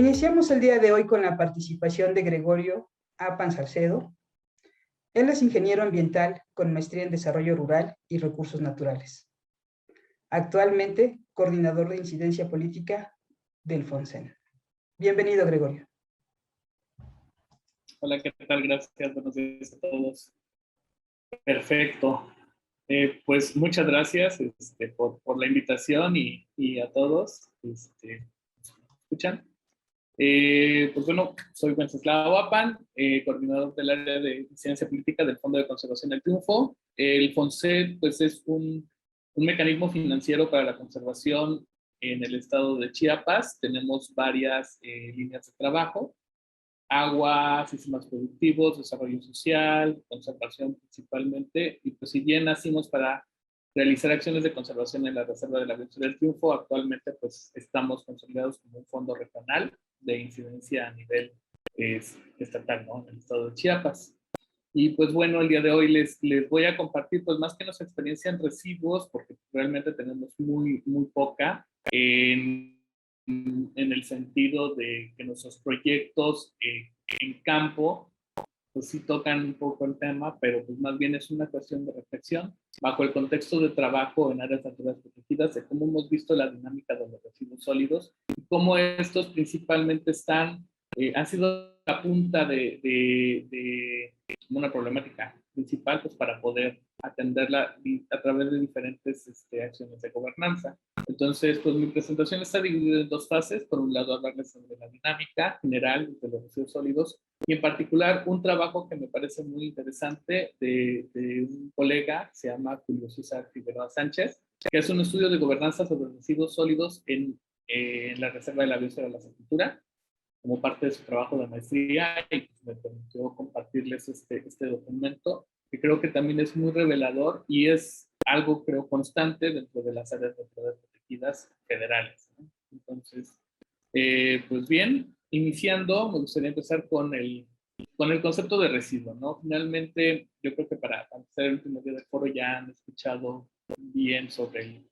Iniciamos el día de hoy con la participación de Gregorio Apan Salcedo. Él es ingeniero ambiental con maestría en desarrollo rural y recursos naturales. Actualmente, coordinador de incidencia política del FONSEN. Bienvenido, Gregorio. Hola, ¿qué tal? Gracias, buenos días a todos. Perfecto. Pues muchas gracias por la invitación y a todos. ¿Escuchan? Pues bueno, soy Wenceslao Apan, coordinador del área de ciencia política del Fondo de Conservación del Triunfo. El FONSET pues, es un mecanismo financiero para la conservación en el estado de Chiapas. Tenemos varias líneas de trabajo: agua, sistemas productivos, desarrollo social, conservación principalmente. Y pues si bien nacimos para realizar acciones de conservación en la Reserva de la Biosfera del Triunfo, actualmente pues estamos consolidados como un fondo regional de incidencia a nivel estatal, ¿no? En el estado de Chiapas. Y pues bueno, el día de hoy les voy a compartir pues más que nuestra experiencia en residuos, porque realmente tenemos muy poca, en el sentido de que nuestros proyectos en campo pues sí tocan un poco el tema, pero pues más bien es una cuestión de reflexión bajo el contexto de trabajo en áreas naturales protegidas, de cómo hemos visto la dinámica de los residuos sólidos y cómo estos principalmente han sido la punta de una problemática principal pues para poder atenderla a través de diferentes acciones de gobernanza. Entonces, pues mi presentación está dividida en dos fases. Por un lado, hablarles sobre la dinámica general de los residuos sólidos y en particular un trabajo que me parece muy interesante de un colega, se llama Julio César Figueroa Sánchez, que es un estudio de gobernanza sobre residuos sólidos en la Reserva de la Biosfera de la Sepultura, como parte de su trabajo de maestría, y pues me permitió compartirles este documento, que creo que también es muy revelador y es algo, creo, constante dentro de las áreas naturales protegidas federales, ¿no? Entonces, pues bien, iniciando, me gustaría empezar con el concepto de residuo, ¿no? Finalmente, yo creo que para hacer el último día del foro ya han escuchado bien sobre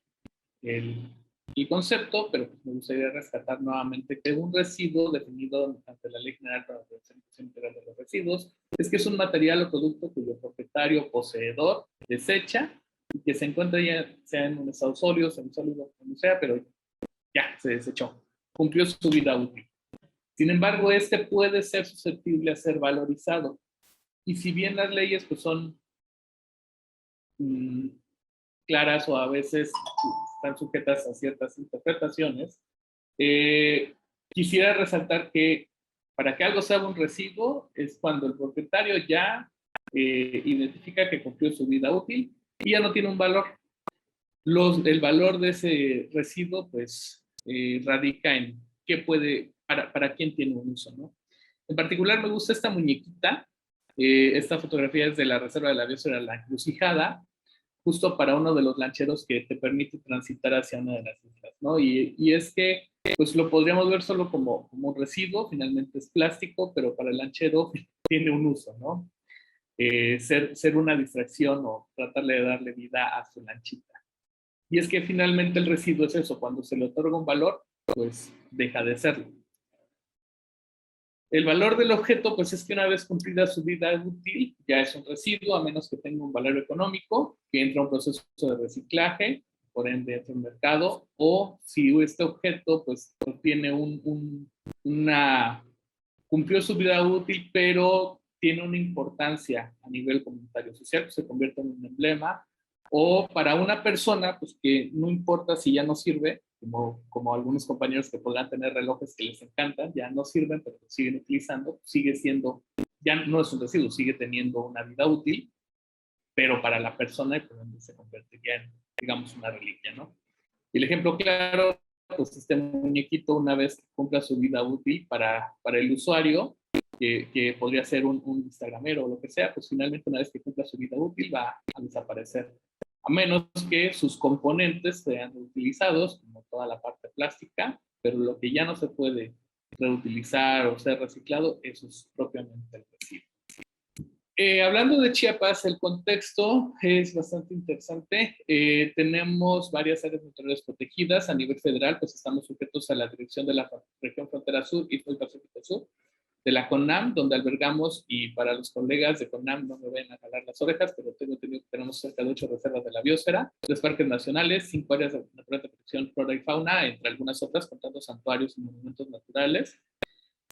el concepto, pero pues me gustaría rescatar nuevamente que un residuo definido ante la Ley General para la Prevención Integral de los Residuos es que es un material o producto cuyo propietario o poseedor desecha y que se encuentra ya sea en un estado sólido, semisólido, como sea, pero ya se desechó, cumplió su vida útil. Sin embargo, puede ser susceptible a ser valorizado. Y si bien las leyes pues, son claras o a veces están sujetas a ciertas interpretaciones, quisiera resaltar que para que algo sea un residuo es cuando el propietario ya identifica que cumplió su vida útil y ya no tiene un valor. El valor de ese residuo pues radica en qué puede, para quién tiene un uso, ¿no? En particular me gusta esta muñequita. Esta fotografía es de la Reserva de la Biosfera La Encrucijada, justo para uno de los lancheros que te permite transitar hacia una de las islas, ¿no? Y es que, pues lo podríamos ver solo como un residuo, finalmente es plástico, pero para el lanchero tiene un uso, ¿no? Ser una distracción o tratarle de darle vida a su lanchita. Y es que finalmente el residuo es eso, cuando se le otorga un valor, pues deja de serlo. El valor del objeto, pues es que una vez cumplida su vida útil, ya es un residuo, a menos que tenga un valor económico, que entra a un proceso de reciclaje, por ende entra a un mercado, o si este objeto, pues, tiene cumplió su vida útil, pero tiene una importancia a nivel comunitario social, pues se convierte en un emblema, o para una persona, pues que no importa si ya no sirve, como algunos compañeros que podrán tener relojes que les encantan, ya no sirven, pero siguen utilizando, sigue siendo, ya no es un residuo, sigue teniendo una vida útil, pero para la persona se convertiría en, digamos, una reliquia, ¿no? Y el ejemplo claro, pues este muñequito, una vez que cumpla su vida útil para el usuario, que podría ser un instagramero o lo que sea, pues finalmente una vez que cumpla su vida útil va a desaparecer, a menos que sus componentes sean reutilizados, como toda la parte plástica, pero lo que ya no se puede reutilizar o ser reciclado, eso es propiamente el residuo. Hablando de Chiapas, el contexto es bastante interesante. Tenemos varias áreas naturales protegidas. A nivel federal, pues estamos sujetos a la dirección de la región frontera sur y el Pacífico Sur, de la CONAM, donde albergamos, y para los colegas de CONAM no me ven a jalar las orejas, pero tengo entendido que tenemos cerca de 8 reservas de la biosfera, 3 parques nacionales, 5 áreas de protección flora y fauna, entre algunas otras, contando santuarios y monumentos naturales.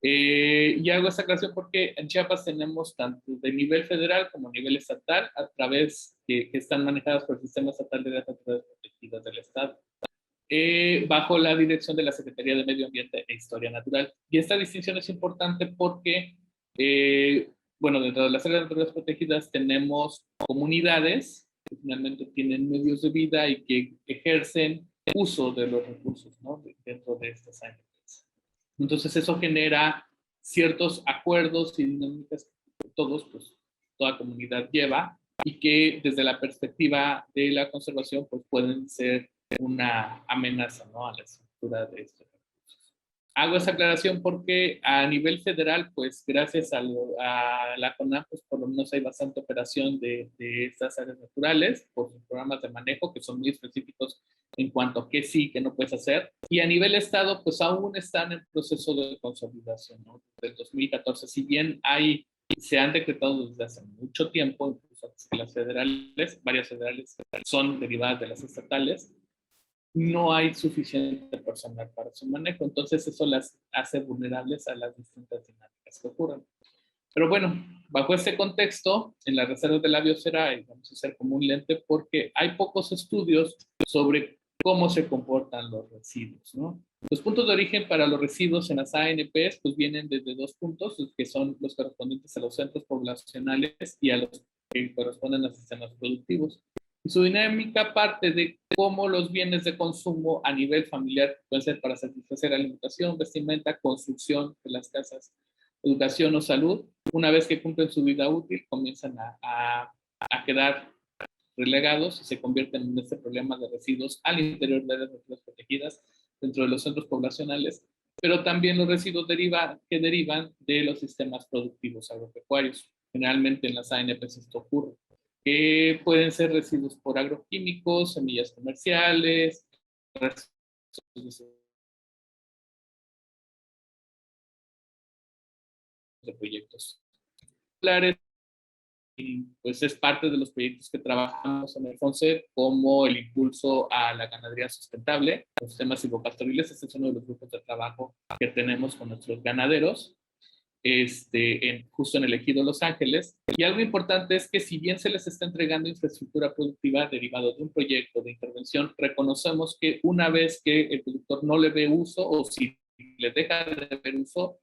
Y hago esta aclaración porque en Chiapas tenemos tanto de nivel federal como nivel estatal, a través que están manejadas por el Sistema Estatal de Áreas Naturales Protegidas del Estado, bajo la dirección de la Secretaría de Medio Ambiente e Historia Natural. Y esta distinción es importante porque, bueno, dentro de las áreas naturales protegidas tenemos comunidades que finalmente tienen medios de vida y que ejercen uso de los recursos, ¿no?, dentro de estas áreas. Entonces eso genera ciertos acuerdos y dinámicas que todos, pues toda comunidad lleva, y que desde la perspectiva de la conservación pues pueden ser una amenaza, ¿no?, a la estructura de estos recursos. Hago esa aclaración porque a nivel federal, pues gracias a la CONAM, pues por lo menos hay bastante operación de estas áreas naturales por sus programas de manejo que son muy específicos en cuanto a qué sí, qué no puedes hacer. Y a nivel Estado, pues aún están en proceso de consolidación, ¿no? Desde el 2014, si bien se han decretado desde hace mucho tiempo, incluso antes que las federales, varias federales son derivadas de las estatales, no hay suficiente personal para su manejo, entonces eso las hace vulnerables a las distintas dinámicas que ocurren. Pero bueno, bajo este contexto, en las reservas de la biosfera vamos a hacer como un lente porque hay pocos estudios sobre cómo se comportan los residuos, ¿no? Los puntos de origen para los residuos en las ANPs pues vienen desde 2 puntos, que son los correspondientes a los centros poblacionales y a los que corresponden a sistemas productivos. Y su dinámica parte de cómo los bienes de consumo a nivel familiar pueden ser para satisfacer alimentación, vestimenta, construcción de las casas, educación o salud, una vez que cumplen su vida útil, comienzan a quedar relegados y se convierten en este problema de residuos al interior de áreas naturales protegidas dentro de los centros poblacionales, pero también los residuos que derivan de los sistemas productivos agropecuarios. Generalmente en las ANPs esto ocurre. Pueden ser residuos por agroquímicos, semillas comerciales, de proyectos. Y pues es parte de los proyectos que trabajamos en el FONSED, como el impulso a la ganadería sustentable, los sistemas silvopastoriles. Este es uno de los grupos de trabajo que tenemos con nuestros ganaderos, justo en el ejido Los Ángeles. Y algo importante es que si bien se les está entregando infraestructura productiva derivado de un proyecto de intervención, reconocemos que una vez que el productor no le ve uso, o si le deja de ver uso,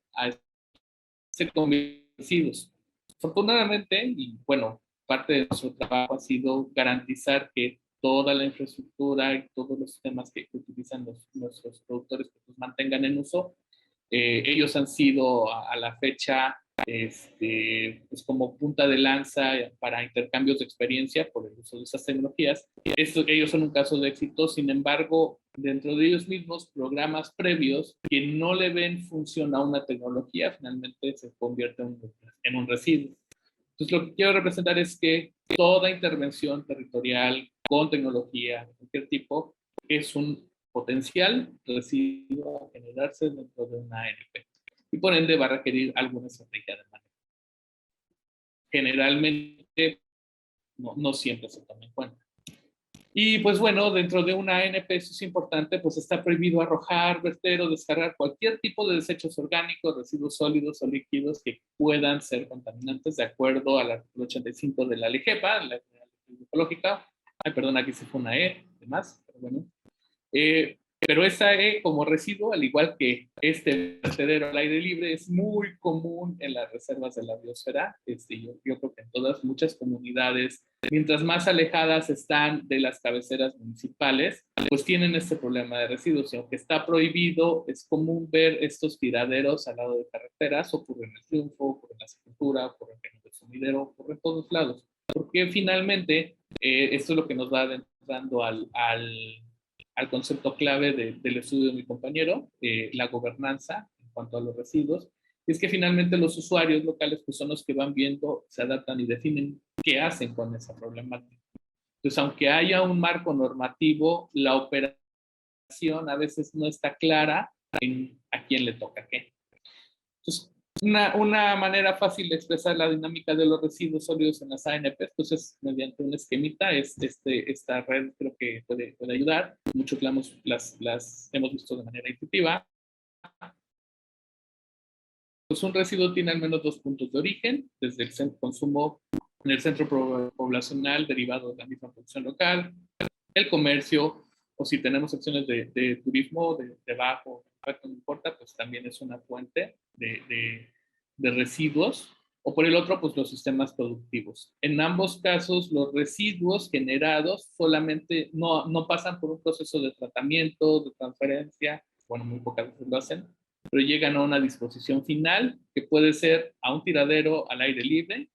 se convierten en residuos. Afortunadamente, y bueno, parte de nuestro trabajo ha sido garantizar que toda la infraestructura y todos los sistemas que utilizan nuestros productores pues, los mantengan en uso. Ellos han sido a la fecha pues como punta de lanza para intercambios de experiencia por el uso de esas tecnologías. Ellos son un caso de éxito, sin embargo, dentro de ellos mismos, programas previos que no le ven función a una tecnología, finalmente se convierte en un residuo. Entonces, lo que quiero representar es que toda intervención territorial con tecnología, de cualquier tipo, es un potencial residuo a generarse dentro de una ANP. Y por ende va a requerir alguna estrategia de manejo. Generalmente, no siempre se toma en cuenta. Y pues bueno, dentro de una ANP eso es importante, pues está prohibido arrojar, verter o descargar cualquier tipo de desechos orgánicos, residuos sólidos o líquidos que puedan ser contaminantes de acuerdo al artículo 85 de la LIGEPA, la Ley Ecológica. Ay, perdón, aquí se fue una E, además, pero bueno. Pero esa como residuo, al igual que este vertedero al aire libre, es muy común en las reservas de la biosfera. Yo creo que en muchas comunidades, mientras más alejadas están de las cabeceras municipales, pues tienen este problema de residuos. Y aunque está prohibido, es común ver estos tiraderos al lado de carreteras. Ocurre en el Triunfo, ocurre en la Sepultura, ocurre en el Sumidero, ocurre en todos lados. Porque finalmente, esto es lo que nos va adentrando al concepto clave del estudio de mi compañero, la gobernanza en cuanto a los residuos, Y es que finalmente los usuarios locales pues, son los que van viendo, se adaptan y definen qué hacen con esa problemática. Entonces, aunque haya un marco normativo, la operación a veces no está clara en a quién le toca qué. Entonces, una manera fácil de expresar la dinámica de los residuos sólidos en las ANP, pues es mediante un esquemita. Esta red creo que puede ayudar. Muchos las hemos visto de manera intuitiva. Pues un residuo tiene al menos 2 puntos de origen, desde el centro de consumo en el centro poblacional derivado de la misma producción local, el comercio, o si tenemos acciones de turismo de bajo impacto, no importa, pues también es una fuente de residuos, o por el otro, pues los sistemas productivos. En ambos casos, los residuos generados solamente no pasan por un proceso de tratamiento, de transferencia, bueno, muy pocas veces lo hacen, pero llegan a una disposición final que puede ser a un tiradero al aire libre,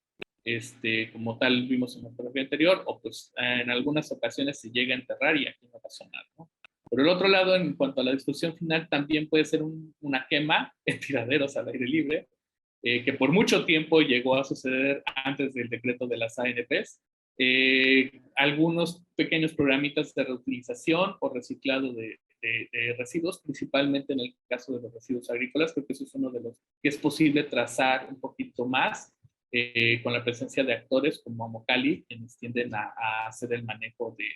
como tal vimos en la fotografía anterior, o pues en algunas ocasiones se llega a enterrar y aquí no pasa nada, ¿no? Por el otro lado, en cuanto a la disposición final, también puede ser una quema en tiraderos al aire libre, que por mucho tiempo llegó a suceder antes del decreto de las ANPs. Algunos pequeños programitas de reutilización o reciclado de residuos, principalmente en el caso de los residuos agrícolas, creo que eso es uno de los que es posible trazar un poquito más, con la presencia de actores como Amocali, quienes tienden a hacer el manejo de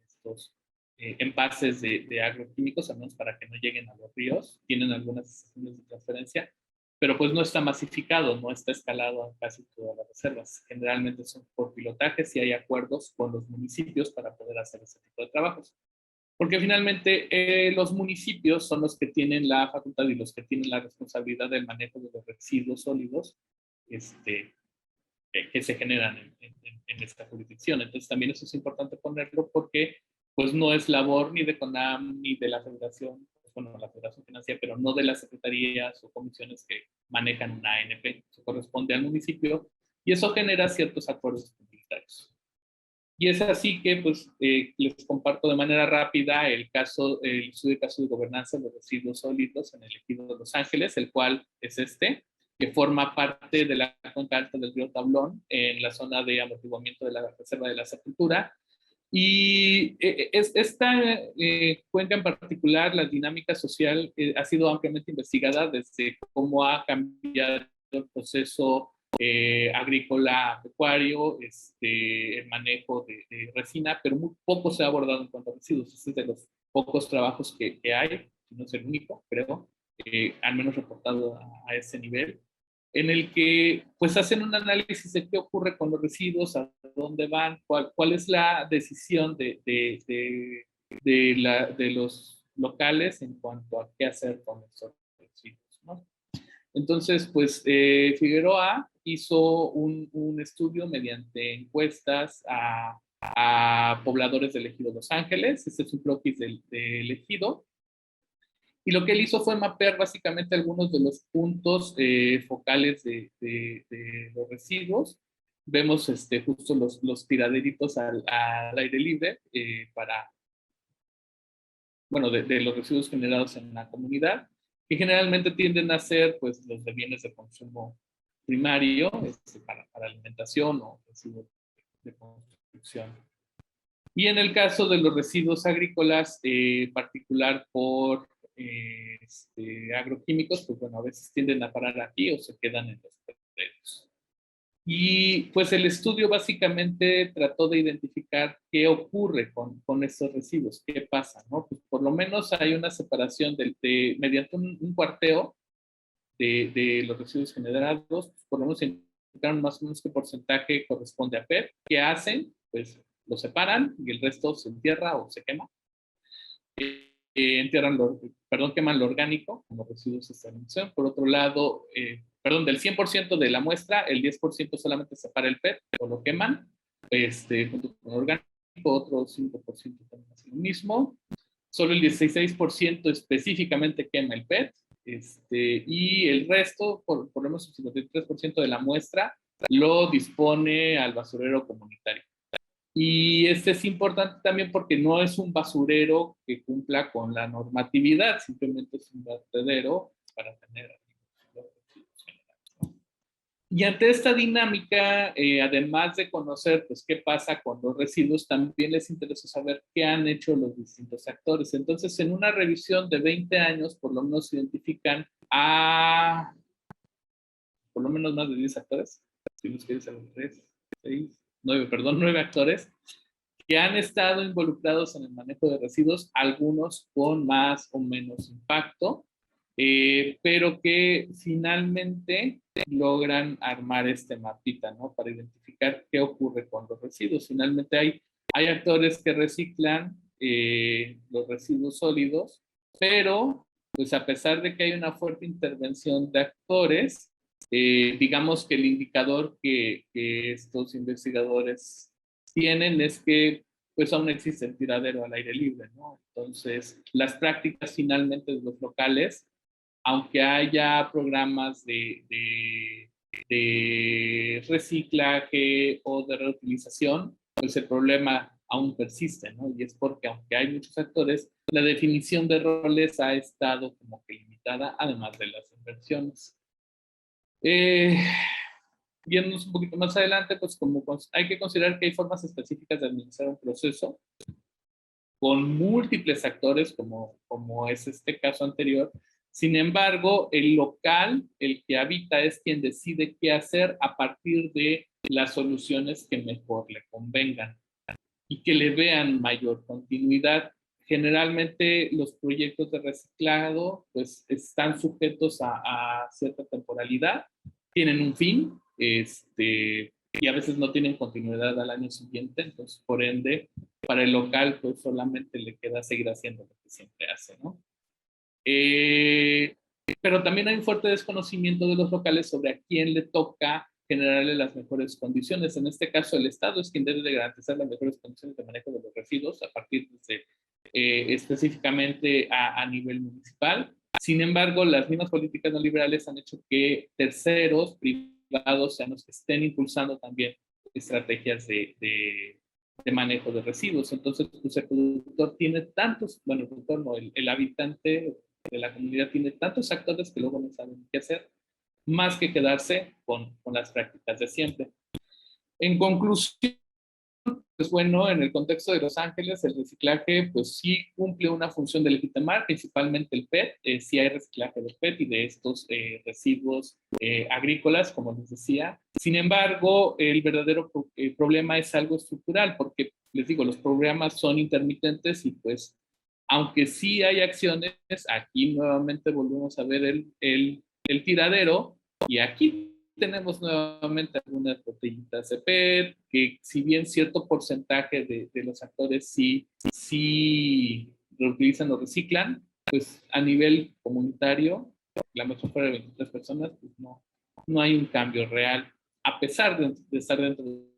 estos envases de agroquímicos, al menos para que no lleguen a los ríos. Tienen algunas estaciones de transferencia, pero pues no está masificado, no está escalado en casi todas las reservas. Generalmente son por pilotajes y hay acuerdos con los municipios para poder hacer ese tipo de trabajos. Porque finalmente los municipios son los que tienen la facultad y los que tienen la responsabilidad del manejo de los residuos sólidos que se generan en esta jurisdicción. Entonces también eso es importante ponerlo porque pues no es labor ni de CONAM ni de la Federación, bueno, la Federación Financiera, pero no de las secretarías o comisiones que manejan una ANP. Eso corresponde al municipio y eso genera ciertos acuerdos comunitarios. Y es así que pues les comparto de manera rápida el estudio de caso de gobernanza de los residuos sólidos en el ejido de Los Ángeles, el cual es que forma parte de la cuenca alta del río Tablón, en la zona de amortiguamiento de la Reserva de la Sepultura. Y esta cuenca en particular, la dinámica social, ha sido ampliamente investigada desde cómo ha cambiado el proceso agrícola, pecuario, el manejo de resina, pero muy poco se ha abordado en cuanto a residuos. Este es de los pocos trabajos que hay, no es el único, creo, al menos reportado a ese nivel, en el que pues hacen un análisis de qué ocurre con los residuos, a dónde van, cuál es la decisión de los locales en cuanto a qué hacer con estos residuos, ¿no? Entonces, pues Figueroa hizo un estudio mediante encuestas a pobladores del ejido Los Ángeles. Este es un croquis del ejido. Y lo que él hizo fue mapear básicamente algunos de los puntos focales de los residuos. Vemos justo los tiraderitos al aire libre bueno, de los residuos generados en la comunidad, que generalmente tienden a ser pues los de bienes de consumo primario, para alimentación o residuos de construcción. Y en el caso de los residuos agrícolas, particular por agroquímicos, pues bueno, a veces tienden a parar aquí o se quedan en los vertederos. Y pues el estudio básicamente trató de identificar qué ocurre con estos residuos, qué pasa, ¿no? Pues por lo menos hay una separación mediante un cuarteo de los residuos generados, pues por lo menos identificaron más o menos qué porcentaje corresponde a PET. ¿Qué hacen? Pues lo separan y el resto se entierra o se quema. Queman lo orgánico como residuos de esterilización. Por otro lado, del 100% de la muestra, el 10% solamente separa el PET o lo queman, junto con lo orgánico, otro 5% también hace lo mismo. Solo el 16% específicamente quema el PET, y el resto, por lo menos el 53% de la muestra, lo dispone al basurero comunitario. Y es importante también porque no es un basurero que cumpla con la normatividad, simplemente es un vertedero para tener. Y ante esta dinámica, además de conocer pues, qué pasa con los residuos, también les interesa saber qué han hecho los distintos actores. Entonces, en una revisión de 20 años, por lo menos se identifican a por lo menos más de 10 actores, si nos quieres saber, 3, 6, 9, perdón, 9 actores que han estado involucrados en el manejo de residuos, algunos con más o menos impacto, pero que finalmente logran armar este mapita, ¿no? Para identificar qué ocurre con los residuos. Finalmente hay actores que reciclan los residuos sólidos, pero pues a pesar de que hay una fuerte intervención de actores, digamos que el indicador que estos investigadores tienen es que pues aún existe el tiradero al aire libre, ¿no? Entonces, las prácticas finalmente de los locales, aunque haya programas de reciclaje o de reutilización, pues el problema aún persiste, ¿no? Y es porque aunque hay muchos actores, la definición de roles ha estado como que limitada, además de las inversiones. Yéndonos un poquito más adelante, pues como hay que considerar que hay formas específicas de administrar un proceso con múltiples actores, como es este caso anterior. Sin embargo, el local, el que habita, es quien decide qué hacer a partir de las soluciones que mejor le convengan y que le vean mayor continuidad. Generalmente los proyectos de reciclado pues están sujetos a cierta temporalidad, tienen un fin, y a veces no tienen continuidad al año siguiente, entonces por ende para el local pues solamente le queda seguir haciendo lo que siempre hace, ¿no? Pero también hay un fuerte desconocimiento de los locales sobre a quién le toca generarle las mejores condiciones. En este caso, el Estado es quien debe de garantizar las mejores condiciones de manejo de los residuos a partir de específicamente a nivel municipal. Sin embargo, las mismas políticas neoliberales han hecho que terceros, privados, sean los que estén impulsando también estrategias de manejo de residuos. Entonces, pues, el productor tiene tantos, bueno, el productor no, el habitante de la comunidad tiene tantos actores que luego no saben qué hacer, más que quedarse con las prácticas de siempre. En conclusión, pues bueno, en el contexto de Los Ángeles, el reciclaje pues sí cumple una función de legitimar, principalmente el PET, sí hay reciclaje del PET y de estos residuos agrícolas, como les decía. Sin embargo, el verdadero problema es algo estructural, porque les digo, los programas son intermitentes y pues, aunque sí hay acciones, aquí nuevamente volvemos a ver el tiradero y aquí tenemos nuevamente algunas botellitas de PET, que si bien cierto porcentaje de los actores sí reutilizan o reciclan, pues a nivel comunitario, la mayor fuera de 23 personas, pues no hay un cambio real, a pesar de estar dentro de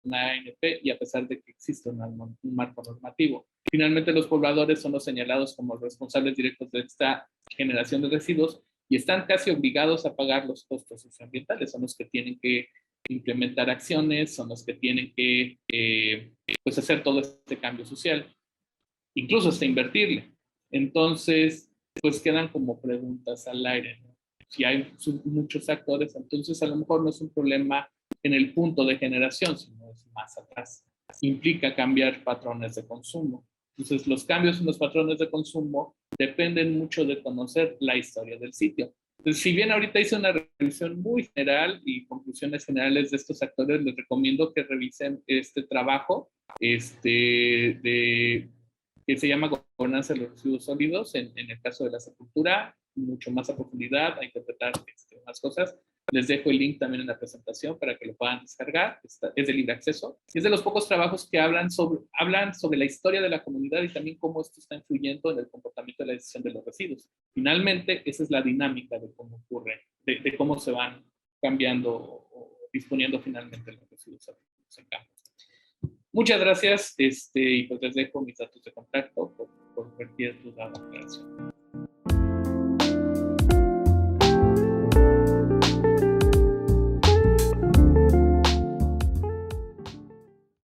una ANP y a pesar de que existe un marco normativo. Finalmente, los pobladores son los señalados como responsables directos de esta generación de residuos y están casi obligados a pagar los costos socioambientales, son los que tienen que implementar acciones, son los que tienen que pues hacer todo este cambio social, incluso hasta invertirle. Entonces, pues quedan como preguntas al aire, ¿no? Si hay muchos actores, entonces a lo mejor no es un problema en el punto de generación, sino es más atrás. Implica cambiar patrones de consumo. Entonces, los cambios en los patrones de consumo dependen mucho de conocer la historia del sitio. Entonces, si bien ahorita hice una revisión muy general y conclusiones generales de estos actores, les recomiendo que revisen este trabajo que se llama Gobernanza de los Residuos Sólidos, en el caso de la sepultura, mucho más a profundidad, a interpretar más cosas. Les dejo el link también en la presentación para que lo puedan descargar. Es de libre acceso. Y es de los pocos trabajos que hablan sobre la historia de la comunidad y también cómo esto está influyendo en el comportamiento de la decisión de los residuos. Finalmente, esa es la dinámica de cómo ocurre, de cómo se van cambiando o disponiendo finalmente los residuos en campo. Muchas gracias y pues les dejo mis datos de contacto por cualquier duda o aclaración.